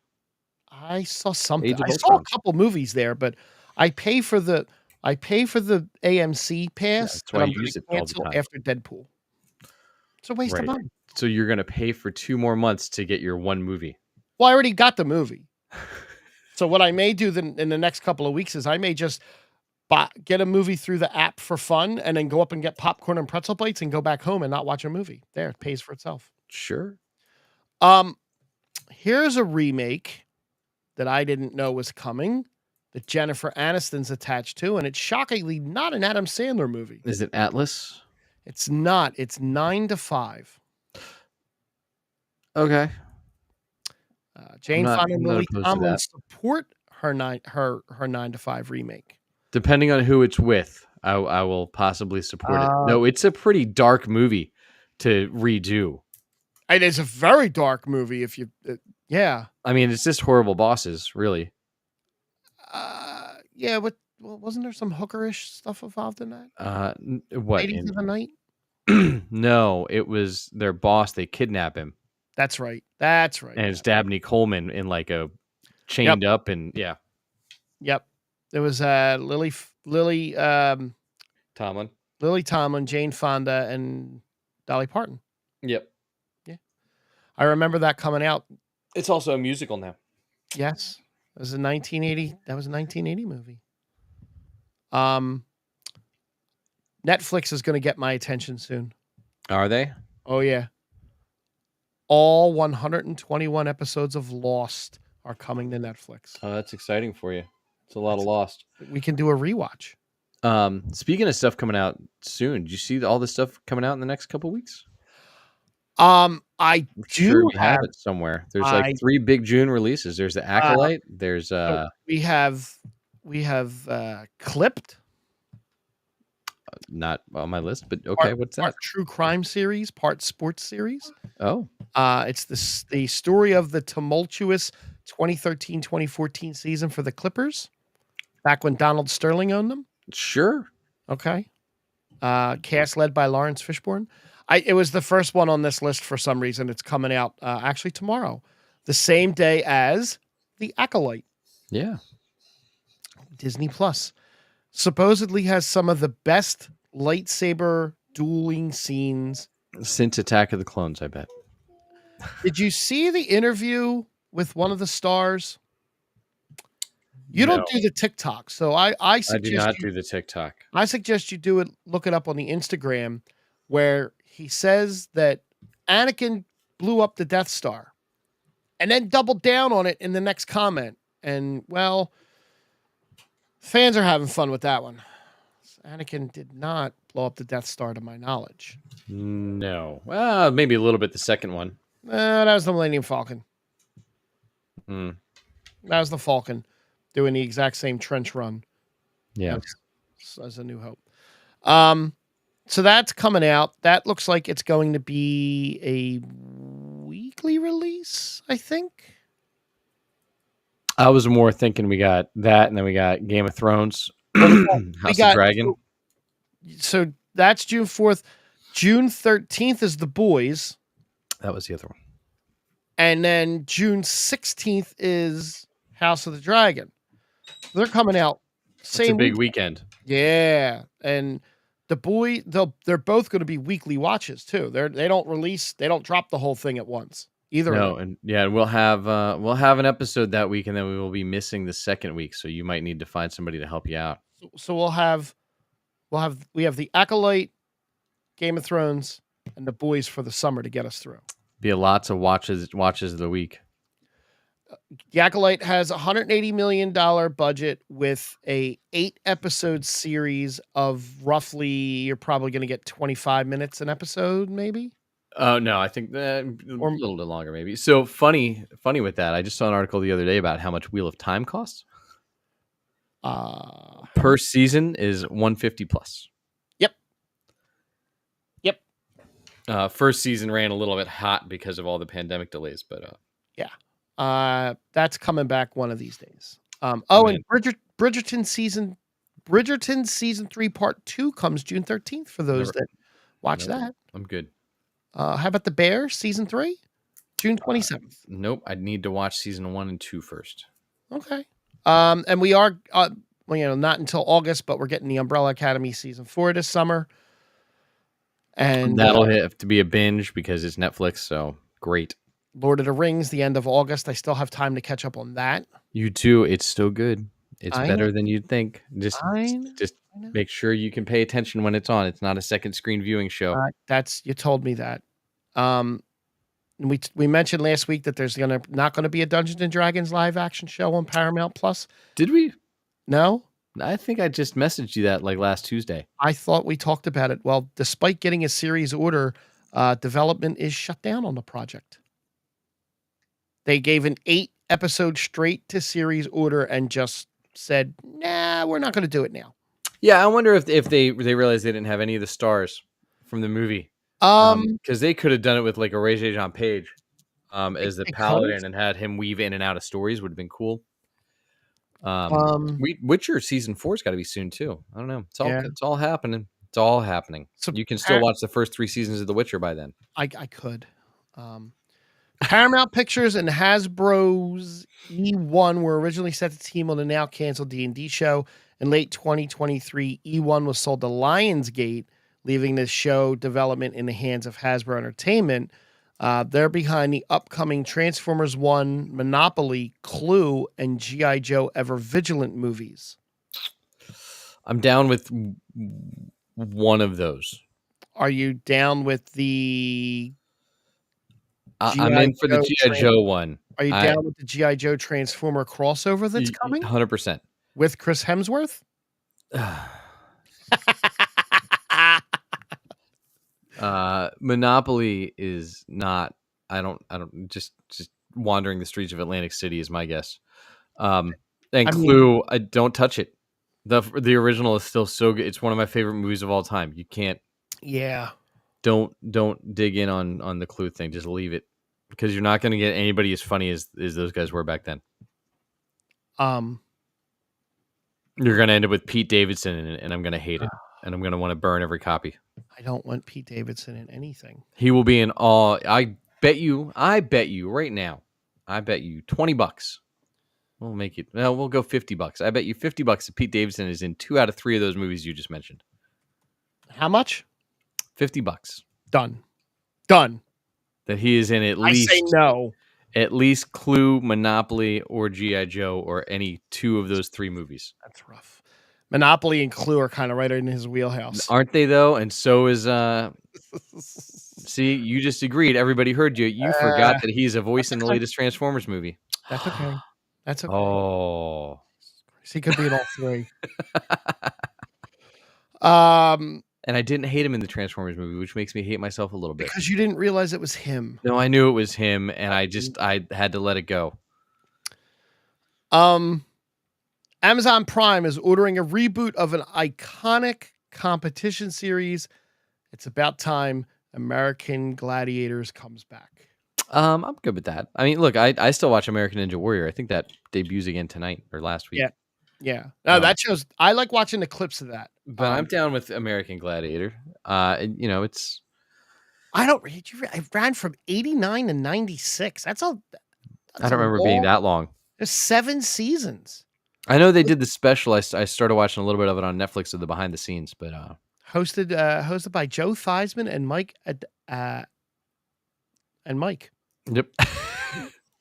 I saw something. Age of I saw a Ultron. couple movies there, but I pay for the AMC Yeah, pass that's that why I'm you gonna use it all the cancel time. after Deadpool. It's a waste of Right. money. So you're gonna pay for 2 more months to get your one movie. Well, I already got the movie. So what I may do in the next couple of weeks is I may just get a movie through the app for fun, and then go up and get popcorn and pretzel plates and go back home and not watch a movie. There, it pays for itself. Sure. Here's a remake that I didn't know was coming, that Jennifer Aniston's attached to, and it's shockingly not an Adam Sandler movie. Is it Atlas? It's not. It's 9 to 5. Okay. Jane Fonda and Lily opposed to Tomlin that. support her 9 to 5 remake. Depending on who it's with, I will possibly support it. No, it's a pretty dark movie to redo. It is a very dark movie. If you, yeah. I mean, it's just horrible bosses, really. Yeah. What wasn't there some hookerish stuff involved in that? What? Ladies of the Night? No, it was their boss. They kidnap him. That's right. That's right. And it's Dabney Coleman in like a chained up and yeah. Yep. There was Lily Tomlin. Lily Tomlin, Jane Fonda, and Dolly Parton. Yep. Yeah. I remember that coming out. It's also a musical now. Yes. It was a 1980. That was a 1980 movie. Netflix is going to get my attention soon. Are they? Oh yeah. All 121 episodes of Lost are coming to Netflix. Oh, that's exciting for you. It's a lot of Lost. We can do a rewatch. Speaking of stuff coming out soon, did you see all this stuff coming out in the next couple of weeks? I do have it somewhere. There's like 3 big June releases. There's the Acolyte. There's we have Clipped. Not on my list, but okay. What's that? Part true crime series, part sports series. Oh, it's the story of the tumultuous 2013-2014 season for the Clippers, back when Donald Sterling owned them. Sure. Okay. Cast led by Lawrence Fishburne. It was the first one on this list for some reason. It's coming out actually tomorrow, the same day as The Acolyte. Yeah. Disney Plus supposedly has some of the best lightsaber dueling scenes since Attack of the Clones, I bet. Did you see the interview with one of the stars? You don't do the TikTok, so I suggest do not do the TikTok. I suggest you do it. Look it up on the Instagram, where he says that Anakin blew up the Death Star, and then doubled down on it in the next comment. And well, fans are having fun with that one. Anakin did not blow up the Death Star, to my knowledge. No, well, maybe a little bit. The second one. That was the Millennium Falcon. That was the Falcon doing the exact same trench run. Yeah. As A New Hope. So that's coming out. That looks like it's going to be a weekly release, I think. I was more thinking we got that, and then we got Game of Thrones, House of Dragon. So that's June 4th. June 13th is The Boys. That was the other one. And then June 16th is House of the Dragon. They're coming out same. It's a big weekend. Yeah, and The Boy, they're both going to be weekly watches too. They don't drop the whole thing at once either. No, and yeah, we'll have an episode that week, and then we will be missing the second week. So you might need to find somebody to help you out. So we have The Acolyte, Game of Thrones, and The Boys for the summer to get us through. Be lots of watches of the week. The Acolyte has $180 million budget with a 8-episode series of roughly, you're probably going to get 25 minutes an episode, maybe. Oh no, I think a little bit longer, maybe. So funny with that. I just saw an article the other day about how much Wheel of Time costs. Per season is $150 plus. Yep. First season ran a little bit hot because of all the pandemic delays, but yeah. That's coming back one of these days. And Bridgerton season Bridgerton season 3 part 2 comes June 13th for those that watch that. I'm good. How about The Bear season 3? June 27th. Nope. I need to watch season 1 and 2 first. Okay. And we are, not until August, but we're getting the Umbrella Academy season 4 this summer. And that'll have to be a binge because it's Netflix. So great. Lord of the Rings, the end of August. I still have time to catch up on that. You too. It's still good. It's better than you'd think. Just make sure you can pay attention when it's on. It's not a second screen viewing show. You told me that. We mentioned last week that there's not going to be a Dungeons and Dragons live action show on Paramount Plus. Did we? No. I think I just messaged you that like last Tuesday. I thought we talked about it. Well, despite getting a series order, development is shut down on the project. They gave an 8-episode straight to series order and just said, nah, we're not going to do it now. Yeah, I wonder if they realized they didn't have any of the stars from the movie. Because they could have done it with like a Regé-Jean Page as the paladin and had him weave in and out of stories. Would have been cool. Witcher season 4's got to be soon too. I don't know. It's all happening. It's all happening. So you can still watch the first 3 seasons of The Witcher by then. I could. Paramount Pictures and Hasbro's E1 were originally set to team on the now canceled D&D show. In late 2023, E1 was sold to Lionsgate, leaving the show development in the hands of Hasbro Entertainment. They're behind the upcoming Transformers 1, Monopoly, Clue, and G.I. Joe Ever Vigilant movies. I'm down with one of those. Are you down with the... I'm in for the G.I. Joe one. Are you down with the G.I. Joe Transformer crossover that's coming? 100%. With Chris Hemsworth? Monopoly is not. I don't just wandering the streets of Atlantic City is my guess. Clue, I don't touch it. The original is still so good. It's one of my favorite movies of all time. You can't. Yeah. Don't dig in on the Clue thing. Just leave it because you're not going to get anybody as funny as those guys were back then. You're going to end up with Pete Davidson in it, and I'm going to hate it, and I'm going to want to burn every copy. I don't want Pete Davidson in anything. He will be in all. I bet you right now. I bet you $20. We'll make it. Well, we'll go $50. I bet you $50 that Pete Davidson is in 2 out of 3 of those movies you just mentioned. How much? $50. Done. That he is in at least. I say no. At least Clue, Monopoly, or G.I. Joe, or any 2 of those 3 movies. That's rough. Monopoly and Clue are kind of right in his wheelhouse. Aren't they, though? And so is... See, you just agreed. Everybody heard you. You forgot that he's a voice in the latest Transformers movie. That's okay. That's okay. Oh. He could be in all 3. And I didn't hate him in the Transformers movie, which makes me hate myself a little bit. Because you didn't realize it was him. No, I knew it was him, and I had to let it go. Amazon Prime is ordering a reboot of an iconic competition series. It's about time American Gladiators comes back. I'm good with that. I mean, look, I still watch American Ninja Warrior. I think that debuts again tonight or last week. Yeah. No, that shows. I like watching the clips of that. But I'm down with American Gladiator. It's. I ran from 89 to 96. That's all. I don't remember being that long. There's 7 seasons. I know they did the special. I started watching a little bit of it on Netflix of the behind the scenes, but hosted by Joe Theismann and Mike. Yep.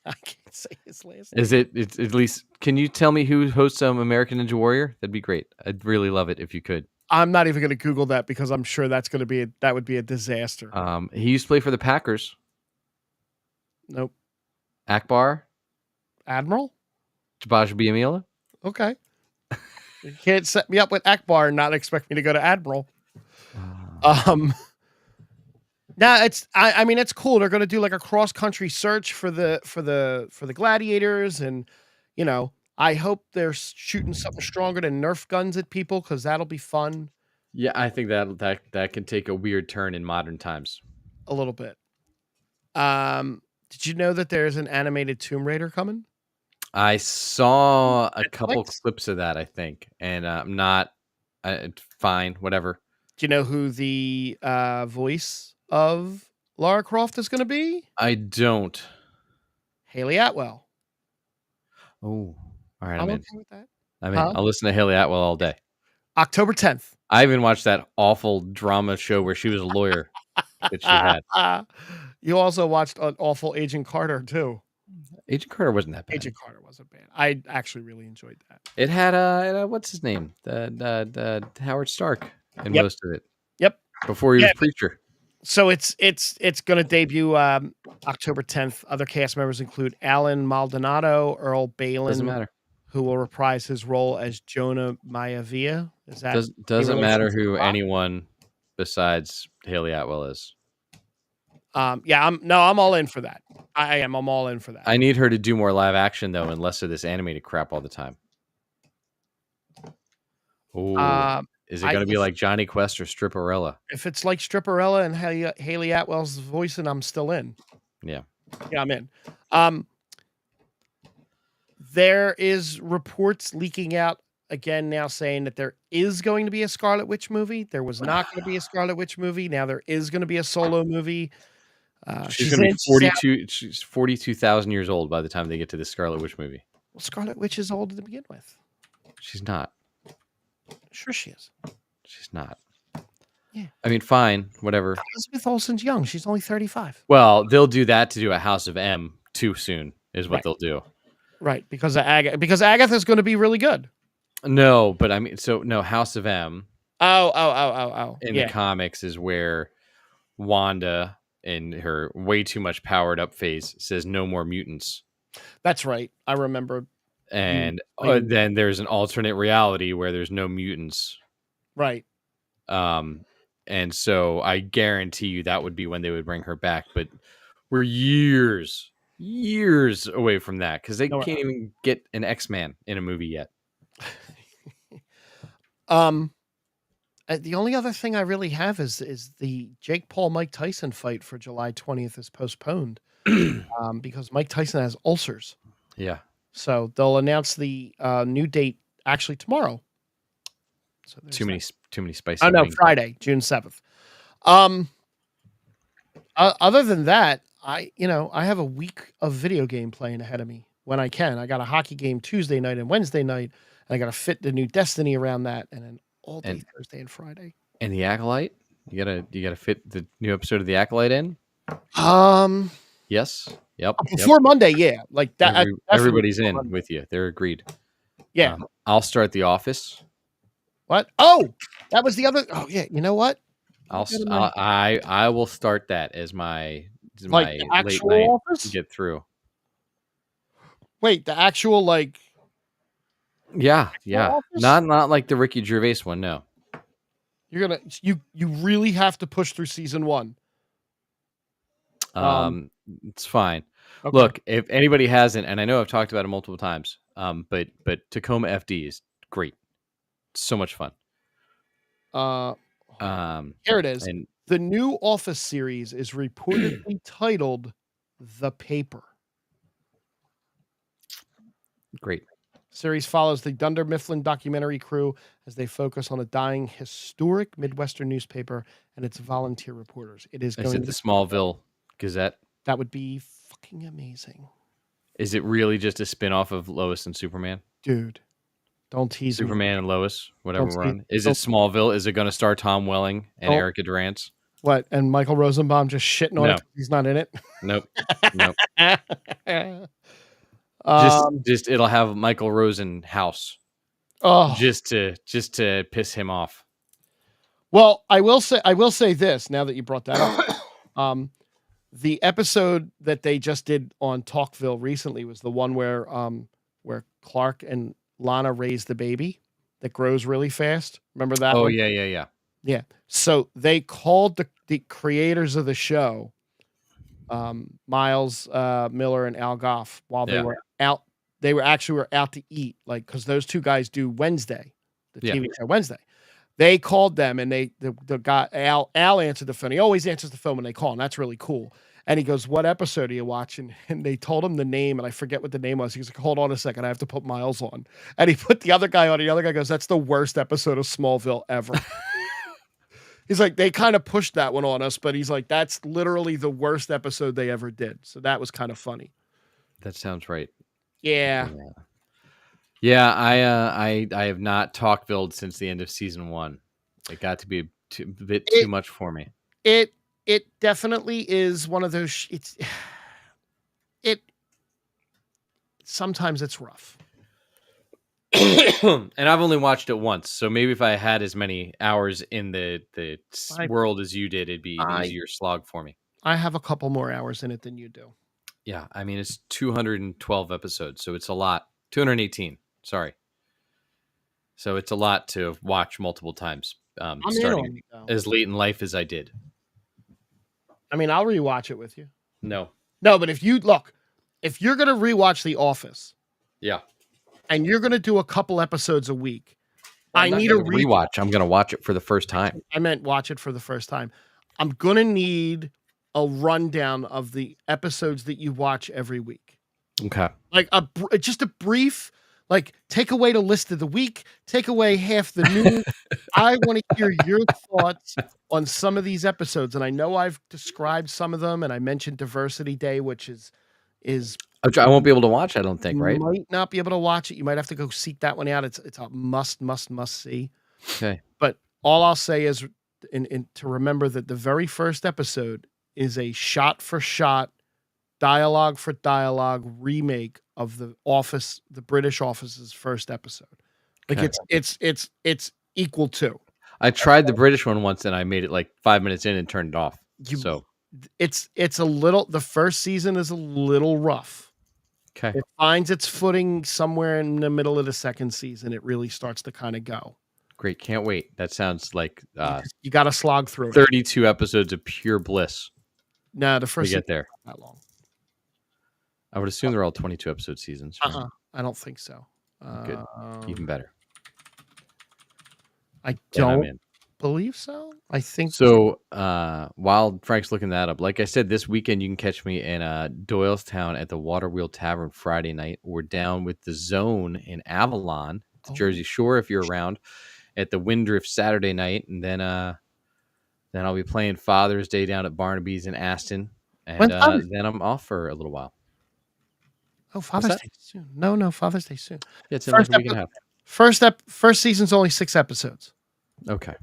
I can't say his last name. It's at least, can you tell me who hosts American Ninja Warrior? That'd be great. I'd really love it if you could. I'm not even going to Google that because I'm sure that would be a disaster. He used to play for the Packers. Nope. Akbar? Admiral? Jabaj Biamila? Okay. You can't set me up with Akbar and not expect me to go to Admiral. Nah, it's cool. They're going to do like a cross country search for the gladiators, and I hope they're shooting something stronger than Nerf guns at people because that'll be fun. Yeah, I think that can take a weird turn in modern times. A little bit. Did you know that there's an animated Tomb Raider coming? I saw a couple Netflix? clips of that, I think, and I'm not fine, whatever. Do you know who the voice of Lara Croft is going to be? I don't. Haley Atwell. Oh, all right, I'm I'm in. okay with that. I'm in. Huh? I'll listen to Haley Atwell all day. October 10th. I even watched that awful drama show where she was a lawyer that she had. You also watched an awful Agent Carter too. Agent Carter wasn't that bad. Agent Carter wasn't bad. I actually really enjoyed that. It had what's his name? The Howard Stark in Yep. most of it. Yep. Before he was preacher. So it's going to debut October 10th. Other cast members include Alan Maldonado, Earl Balin, Doesn't matter. who will reprise his role as Jonah Maivia. Is that doesn't matter who anyone besides Haley Atwell is. Yeah, I'm all in for that. I'm all in for that. I need her to do more live action though, and less of this animated crap all the time. Oh, is it going to be like Johnny Quest or Stripperella? If it's like Stripperella and Haley Atwell's voice, and I'm still in. Yeah, I'm in. There is reports leaking out again now saying that there is going to be a Scarlet Witch movie. There was not going to be a Scarlet Witch movie. Now there is going to be a solo movie. She's going to be 42. She's 42,000 years old by the time they get to the Scarlet Witch movie. Well, Scarlet Witch is old to begin with. She's not. Sure she is. She's not. Yeah. I mean, fine, whatever. Elizabeth Olsen's young. She's only 35. Well, they'll do that to do a House of M too soon is what they'll do. Right, because of because Agatha's going to be really good. No, but I mean, House of M. Oh. In the comics is where Wanda, in her way too much powered up phase, says no more mutants. That's right. I remember. And then there's an alternate reality where there's no mutants. Right. And so I guarantee you that would be when they would bring her back. But we're years away from that because they can't even get an X-Man in a movie yet. The only other thing I really have is the Jake Paul Mike Tyson fight for July 20th is postponed because Mike Tyson has ulcers. Yeah. So they'll announce the new date actually tomorrow. So too many spicy. Oh no, Friday, June 7th. Other than that, I have a week of video game playing ahead of me when I can. I got a hockey game Tuesday night and Wednesday night, and I got to fit the new Destiny around that, and then all day Thursday and Friday. And the Acolyte, you gotta fit the new episode of the Acolyte in. Yes. Yep. Before Monday, yeah. Like that. Everybody's in Monday. With you. They're agreed. Yeah. I'll start The Office. What? Oh, that was the other. Oh yeah. You know what? I will start that as my late night Office? to get through. Wait, the actual like. Yeah. Not like the Ricky Gervais one. No. You're gonna you really have to push through season 1. It's fine. Okay. Look, if anybody hasn't, and I know I've talked about it multiple times, but Tacoma FD is great. It's so much fun. Here it is. And the new Office series is reportedly titled The Paper. Great. Series follows the Dunder Mifflin documentary crew as they focus on a dying historic Midwestern newspaper and its volunteer reporters. It is going to the Smallville Gazette. That would be fucking amazing. Is it really just a spin-off of Lois and Superman? Dude, don't tease Superman and Lois, whatever we're on. Is it Smallville? Is it going to star Tom Welling and Erica Durance? What? And Michael Rosenbaum just shitting on it? He's not in it? Nope. Just it'll have Michael Rosenhaus. Oh, just to piss him off. Well, I will say this now that you brought that up. The episode that they just did on Talkville recently was the one where Clark and Lana raise the baby that grows really fast. Remember that? Oh, one? Yeah. So they called the creators of the show, Miles Miller and Al Goff, while they were out. They were out to eat, like, because those two guys do Wednesday, the TV show Wednesday. They called them, and the guy Al answered the phone. He always answers the phone when they call, and that's really cool. And he goes, "What episode are you watching?" And they told him the name, and I forget what the name was. He's like, "Hold on a second, I have to put Miles on." And he put the other guy on. And the other guy goes, "That's the worst episode of Smallville ever." He's like, "They kind of pushed that one on us, but he's like, that's literally the worst episode they ever did." So that was kind of funny. That sounds right. Yeah. Yeah, I have not Talkville since the end of season 1. It got to be a bit too much for me. It definitely is one of those. Sometimes it's rough. And I've only watched it once, so maybe if I had as many hours in the world as you did, it'd be an easier slog for me. I have a couple more hours in it than you do. Yeah, I mean, it's 212 episodes, so it's a lot. 218, sorry. So it's a lot to watch multiple times, starting as late in life as I did. I mean, I'll rewatch it with you. No, but if you're going to rewatch The Office, yeah, and you're going to do a couple episodes a week, I need a rewatch. I'm going to watch it for the first time. I meant watch it for the first time. I'm going to need a rundown of the episodes that you watch every week. Okay. Like just a brief, like, take away the list of the week, take away half the news. I want to hear your thoughts on some of these episodes. And I know I've described some of them, and I mentioned Diversity Day, which is I won't be able to watch, I don't think, right? You might not be able to watch it. You might have to go seek that one out. It's a must see. Okay. But all I'll say is to remember that the very first episode is a shot for shot, dialogue for dialogue remake of The Office, the British Office's first episode. Like, okay. It's equal to. I tried the British one once and I made it like 5 minutes in and turned it off. It's a little, the first season is a little rough. Okay. It finds its footing somewhere in the middle of the second season. It really starts to kind of go. Great. Can't wait. That sounds like you got to slog through 32 episodes of pure bliss. No, the first season get there. Not that long. I would assume they're all 22 episode seasons. Right? I don't think so. Good. Even better. I don't believe so. I think so. While Frank's looking that up, like I said, this weekend you can catch me in Doylestown at the Water Wheel Tavern Friday night. We're down with the Zone in Avalon, Jersey Shore, if you're around, at the Windrift Saturday night, and then I'll be playing Father's Day down at Barnaby's in Aston, and then I'm off for a little while. Oh, Father's Day soon. No, Father's Day soon. Yeah, it's in like a week and a half. First season's only 6 episodes. Okay.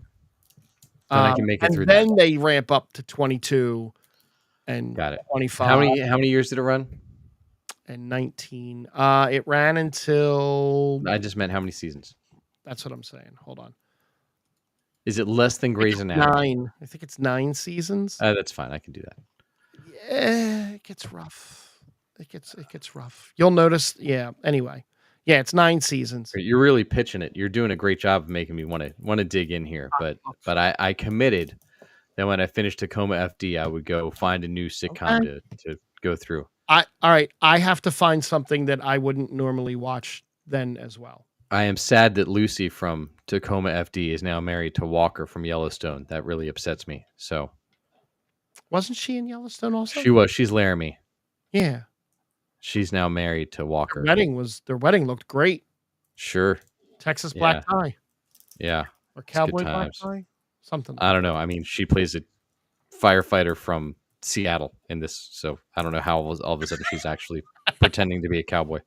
Then I can make it through. Then they ramp up to 22 and 25. How many years did it run? And 19. It ran until. I just meant how many seasons. That's what I'm saying. Hold on. Is it less than Grey's Anatomy? 9. I think it's 9 seasons. That's fine. I can do that. Yeah, it gets rough. It gets rough. You'll notice. Yeah. Anyway. Yeah, it's 9 seasons. You're really pitching it. You're doing a great job of making me want to dig in here. But I committed that when I finished Tacoma FD, I would go find a new sitcom to go through. All right. I have to find something that I wouldn't normally watch then as well. I am sad that Lucy from Tacoma FD is now married to Walker from Yellowstone. That really upsets me. So, wasn't she in Yellowstone also? She was. She's Laramie. Yeah. She's now married to Walker. Their wedding looked great. Sure. Texas black tie. Yeah. Or cowboy black tie. Something. I don't know. I mean, she plays a firefighter from Seattle in this, so I don't know how all of a sudden she's actually pretending to be a cowboy.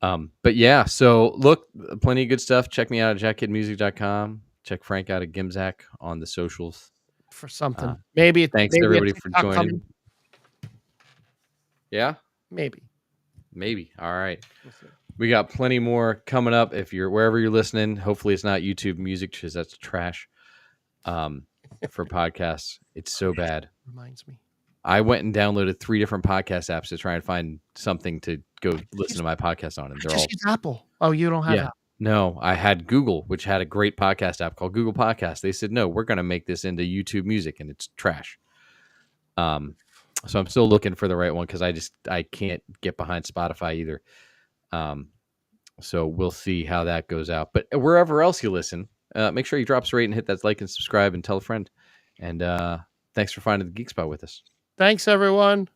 But yeah, so look, plenty of good stuff. Check me out at jackkidmusic.com. Check Frank out at Gimzak on the socials. For something. Thanks everybody for joining. Coming. Yeah? Maybe. All right. We got plenty more coming up. If you're wherever you're listening, hopefully it's not YouTube Music because that's trash. For podcasts, it's so bad. Reminds me. I went and downloaded 3 different podcast apps to try and find something to go listen to my podcast on, and they're all use Apple. Oh, you don't have Apple? No, I had Google, which had a great podcast app called Google Podcast. They said, no, we're going to make this into YouTube Music, and it's trash. So I'm still looking for the right one because I can't get behind Spotify either. So we'll see how that goes out. But wherever else you listen, make sure you drop us a rate and hit that like and subscribe and tell a friend. And Thanks for finding the Geek Spot with us. Thanks, everyone.